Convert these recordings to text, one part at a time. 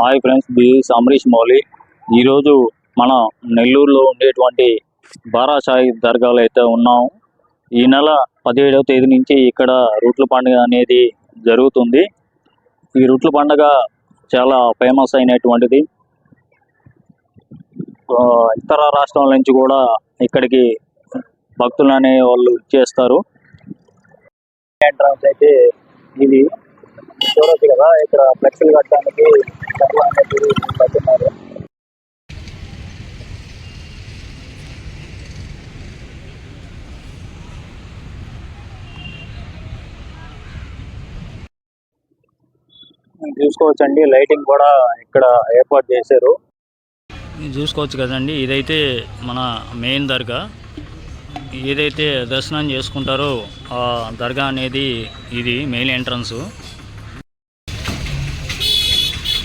Hi friends, this Amrish Mouli. ఈరోజు మనం నెల్లూరులో ఉండేటువంటి బారాషాయి దర్గాలో అయితే ఉన్నాం. ఈ నెల 17వ తేదీ నుంచి ఇక్కడ రొట్టెల పండుగ అనేది జరుగుతుంది. ఈ రొట్టెల పండుగ చాలా ఫేమస్ అయినటువంటిది. ఇతర రాష్ట్రాల నుంచి కూడా ఇక్కడికి భక్తులు అనే వాళ్ళు చేస్తారు. ఎంట్రన్స్ అయితే ఇది చూడొచ్చు కదా, ఇక్కడ ఫ్లెక్సీలు కట్టడానికి కట్టున్నారు. చూసుకోవచ్చండి, లైటింగ్ కూడా ఇక్కడ ఏర్పాటు చేశారు. చూసుకోవచ్చు కదండి, ఇదైతే మన మెయిన్ దర్గా. ఏదైతే దర్శనం చేసుకుంటారో ఆ దర్గా అనేది ఇది మెయిన్ ఎంట్రన్స్.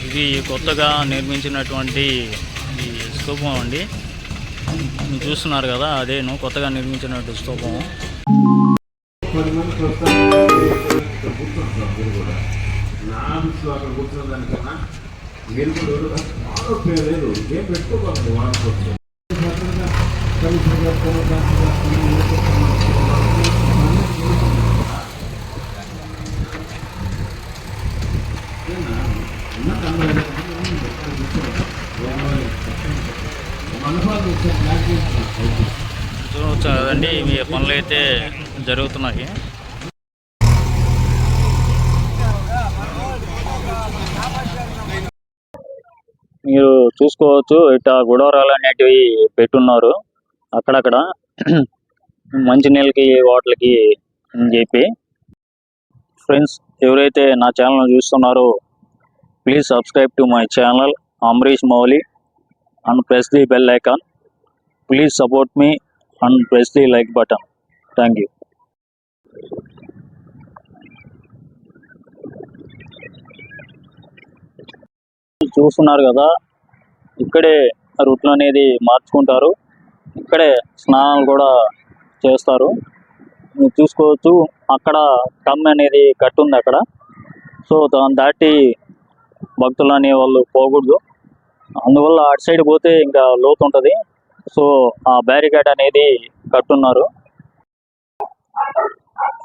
ఇది కొత్తగా నిర్మించినటువంటి ఈ స్తూపం అండి. మీరు చూస్తున్నారు కదా, అదేను కొత్తగా నిర్మించినటువంటి స్తూపం. చూడవచ్చు కదండి, మీ పనులు అయితే జరుగుతున్నాయి. మీరు చూసుకోవచ్చు, ఇట్లా గొడవరాలు అనేటివి పెట్టున్నారు అక్కడక్కడ మంచినీళ్ళకి వాటికి అని చెప్పి. ఫ్రెండ్స్, ఎవరైతే నా ఛానల్ చూస్తున్నారో please subscribe to my channel Amrish Mouli and press the bell icon. Please support me and press the like button. Thank you. చూస్తున్నారు కదా, ఇక్కడే రొట్టెలు అనేది మార్చుకుంటారు, ఇక్కడే స్నానాలు కూడా చేస్తారు. మీరు చూసుకోవచ్చు, అక్కడ కమ్మి అనేది కట్టుంది అక్కడ. సో దాన్ని దాటి భక్తులు అనే వాళ్ళు పోకూడదు. అందువల్ల అటు సైడ్ పోతే ఇంకా లోతు ఉంటుంది. సో ఆ బ్యారికేడ్ అనేది కట్టున్నారు.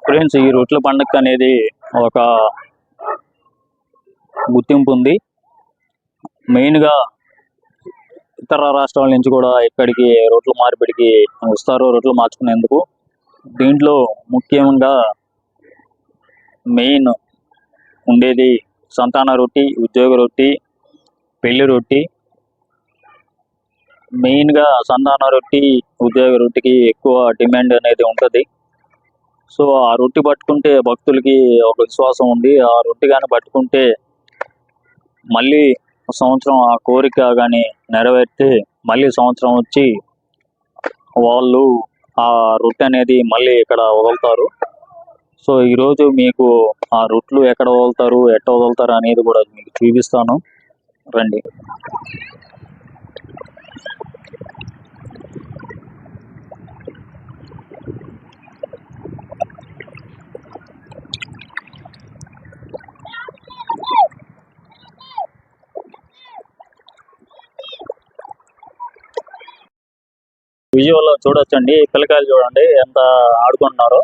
ఫ్రెండ్స్, ఈ రొట్టెల పండుగ అనేది ఒక గుర్తింపు ఉంది. మెయిన్గా ఇతర రాష్ట్రాల నుంచి కూడా ఇక్కడికి రొట్టెల మార్పిడికి వస్తారు, రొట్టెలు మార్చుకునేందుకు. దీంట్లో ముఖ్యంగా మెయిన్ ఉండేది సంతాన రొట్టి, ఉద్యోగ రొట్టి, పెళ్లి రొట్టి. మెయిన్గా సంతాన రొట్టి, ఉద్యోగ రొట్టికి ఎక్కువ డిమాండ్ అనేది ఉంటుంది. సో ఆ రొట్టి పట్టుకుంటే భక్తులకి ఒక విశ్వాసం ఉంది, ఆ రొట్టి కానీ పట్టుకుంటే మళ్ళీ సంవత్సరం ఆ కోరిక కానీ నెరవేర్తే మళ్ళీ సంవత్సరం వచ్చి వాళ్ళు ఆ రొట్టె అనేది మళ్ళీ ఇక్కడ వదులుతారు. సో ఈరోజు మీకు ఆ రొట్టెలు ఎక్కడ వదులుతారు, ఎట్ట వదులుతారు అనేది కూడా మీకు చూపిస్తాను, రండి. విజువల్లో చూడొచ్చండి, పిల్లకాయలు చూడండి ఎంత ఆడుకుంటున్నారో.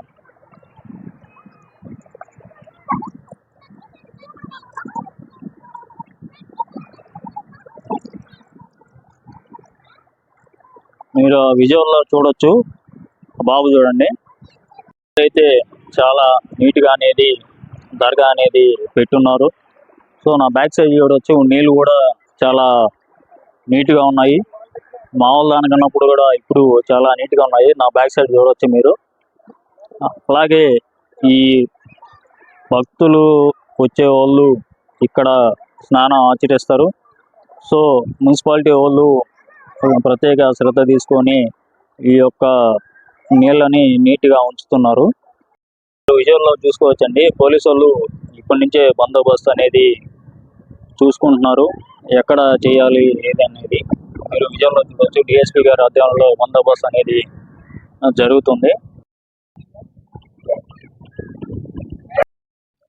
మీరు విజువల్లో చూడొచ్చు, బాబు చూడండి. అయితే చాలా నీట్గా అనేది దర్గా అనేది పెట్టున్నారు. సో నా బ్యాక్ సైడ్ చూడొచ్చు, నీళ్ళు కూడా చాలా నీట్గా ఉన్నాయి. మామూలు దానికన్నప్పుడు కూడా ఇప్పుడు చాలా నీట్గా ఉన్నాయి. నా బ్యాక్ సైడ్ చూడవచ్చు మీరు. అలాగే ఈ భక్తులు వచ్చే వాళ్ళు ఇక్కడ స్నానం ఆచరిస్తారు. సో మున్సిపాలిటీ వాళ్ళు ప్రత్యేక శ్రద్ధ తీసుకొని ఈ యొక్క నీళ్ళని నీట్గా ఉంచుతున్నారు. విజువల్లో చూసుకోవచ్చండి, పోలీసు వాళ్ళు ఇప్పటి నుంచే బందోబస్తు అనేది చూసుకుంటున్నారు, ఎక్కడ చేయాలి ఏది అనేది. మీరు విజువల్లో చూడవచ్చు, డిఎస్పీ గారి ఆధ్వర్యంలో బందోబస్తు అనేది జరుగుతుంది.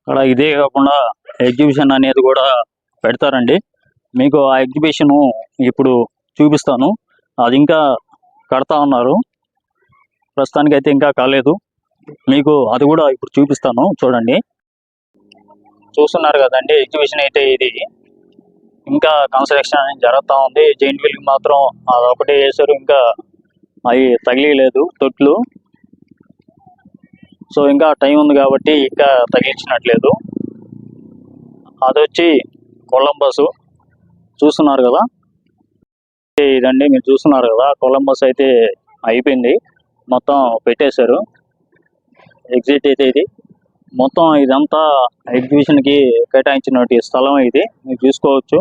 అక్కడ ఇదే కాకుండా ఎగ్జిబిషన్ అనేది కూడా పెడతారండి. మీకు ఆ ఎగ్జిబిషను ఇప్పుడు చూపిస్తాను. అది ఇంకా కడతా ఉన్నారు, ప్రస్తుతానికి అయితే ఇంకా కాలేదు. మీకు అది కూడా ఇప్పుడు చూపిస్తాను, చూడండి. చూస్తున్నారు కదండి, ఎగ్జిబిషన్ అయితే ఇది ఇంకా కన్స్ట్రక్షన్ అనేది జరుగుతూ ఉంది. జైంట్ వీల్ మాత్రం అదొకటే వేశారు, ఇంకా అవి తగిలిలేదు తొట్లు. సో ఇంకా టైం ఉంది కాబట్టి ఇంకా తగిలించినట్లేదు. అది వచ్చి కొలంబస్ చూస్తున్నారు కదా, ఇదండి మీరు చూస్తున్నారు కదా. కొలంబస్ అయితే అయిపోయింది, మొత్తం పెట్టేశారు. ఎగ్జిట్ అయితే ఇది మొత్తం ఇదంతా ఎగ్జిబిషన్కి కేటాయించినటువంటి స్థలం ఇది, మీరు చూసుకోవచ్చు.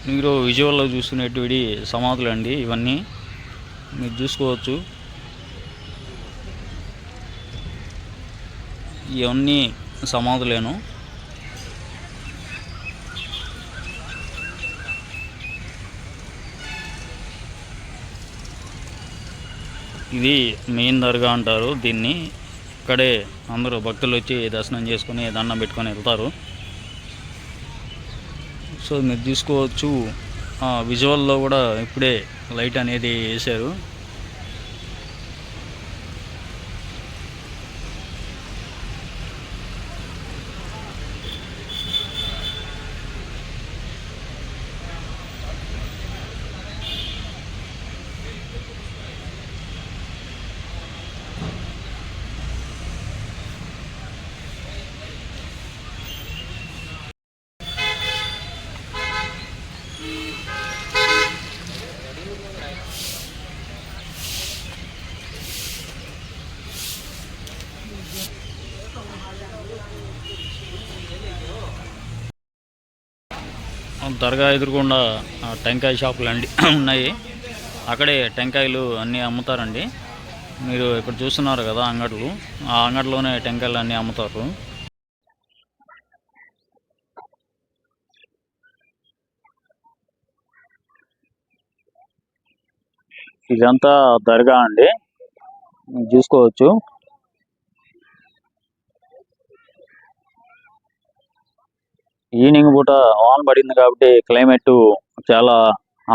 మీరు విజువల్లో చూసుకునేటివి సమాధులు అండి, ఇవన్నీ మీరు చూసుకోవచ్చు. ఇవన్నీ సమాధులేను. ఇది మెయిన్ దర్గా అంటారు దీన్ని. ఇక్కడే అందరూ భక్తులు వచ్చి దర్శనం చేసుకుని దండం పెట్టుకొని వెళ్తారు. సో మీరు చూసుకోవచ్చు, విజువల్లో కూడా ఇప్పుడే లైట్ అనేది వేశారు. దర్గా ఎదురుకుండా టెంకాయ షాపులు అండి ఉన్నాయి, అక్కడే టెంకాయలు అన్నీ అమ్ముతారండి. మీరు ఇక్కడ చూస్తున్నారు కదా అంగళ్ళు, ఆ అంగడిలోనే టెంకాయలు అన్నీ అమ్ముతారు. ఇదంతా దర్గా అండి, చూసుకోవచ్చు. ఈవినింగ్ పూట వాన పడింది కాబట్టి క్లైమేట్ చాలా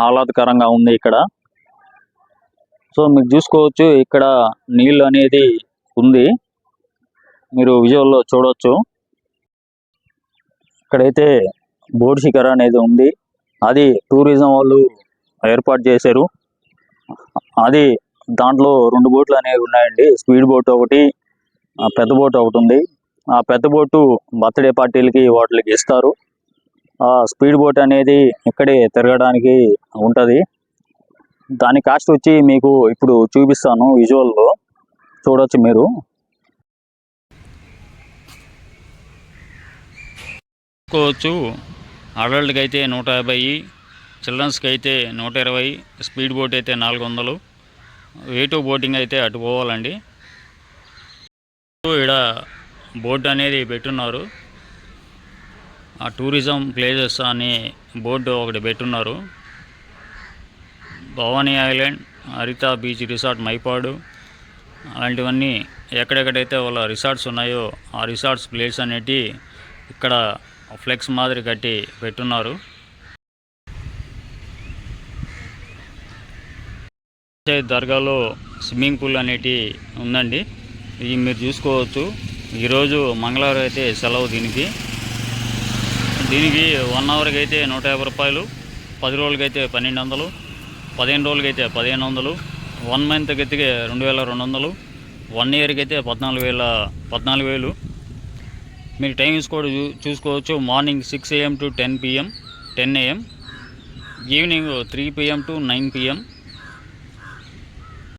ఆహ్లాదకరంగా ఉంది ఇక్కడ. సో మీరు చూసుకోవచ్చు, ఇక్కడ నీళ్ళు అనేది ఉంది, మీరు విజువల్లో చూడవచ్చు. ఇక్కడైతే బోర్డు శిఖర అనేది ఉంది, అది టూరిజం వాళ్ళు ఏర్పాటు చేశారు. అది దాంట్లో 2 బోట్లు అనేవి ఉన్నాయండి, స్పీడ్ బోట్ ఒకటి, పెద్ద బోట్ ఒకటి ఉంది. ఆ పెద్ద బోటు బర్త్డే పార్టీలకి వాటికి ఇస్తారు. ఆ స్పీడ్ బోట్ అనేది ఇక్కడే తిరగడానికి ఉంటుంది. దాని కాస్ట్ వచ్చి మీకు ఇప్పుడు చూపిస్తాను, విజువల్లో చూడవచ్చు మీరు. చూసుకోవచ్చు, అడల్ట్కి అయితే 150, చిల్డ్రన్స్కి అయితే 120, స్పీడ్ బోట్ అయితే 400. వేటు బోటింగ్ అయితే అటు పోవాలండి. ఇక్కడ బోర్డు అనేది పెట్టున్నారు, ఆ టూరిజం ప్లేసెస్ అని బోర్డు ఒకటి పెట్టున్నారు. భవానీ ఐలాండ్, హరిత బీచ్ రిసార్ట్, మైపాడు, అలాంటివన్నీ ఎక్కడెక్కడైతే వాళ్ళ రిసార్ట్స్ ఉన్నాయో ఆ రిసార్ట్స్ ప్లేస్ అనేటి ఇక్కడ ఫ్లెక్స్ మాదిరి కట్టి పెట్టున్నారు. దర్గాలో స్విమ్మింగ్ పూల్ అనేటి ఉందండి, ఇది మీరు చూసుకోవచ్చు. ఈరోజు మంగళవారం అయితే సెలవు దీనికి. 1 అవర్కి అయితే 150 రూపాయలు, 10 రోజులకి అయితే 1200, 15 రోజులకి అయితే 1500, 1 మంత్కి అయితే 2200, 1 ఇయర్కి అయితే 14,000. మీరు టైమింగ్స్ కూడా చూసుకోవచ్చు. Morning 6 AM to 10 AM, evening 3 PM to 9 PM,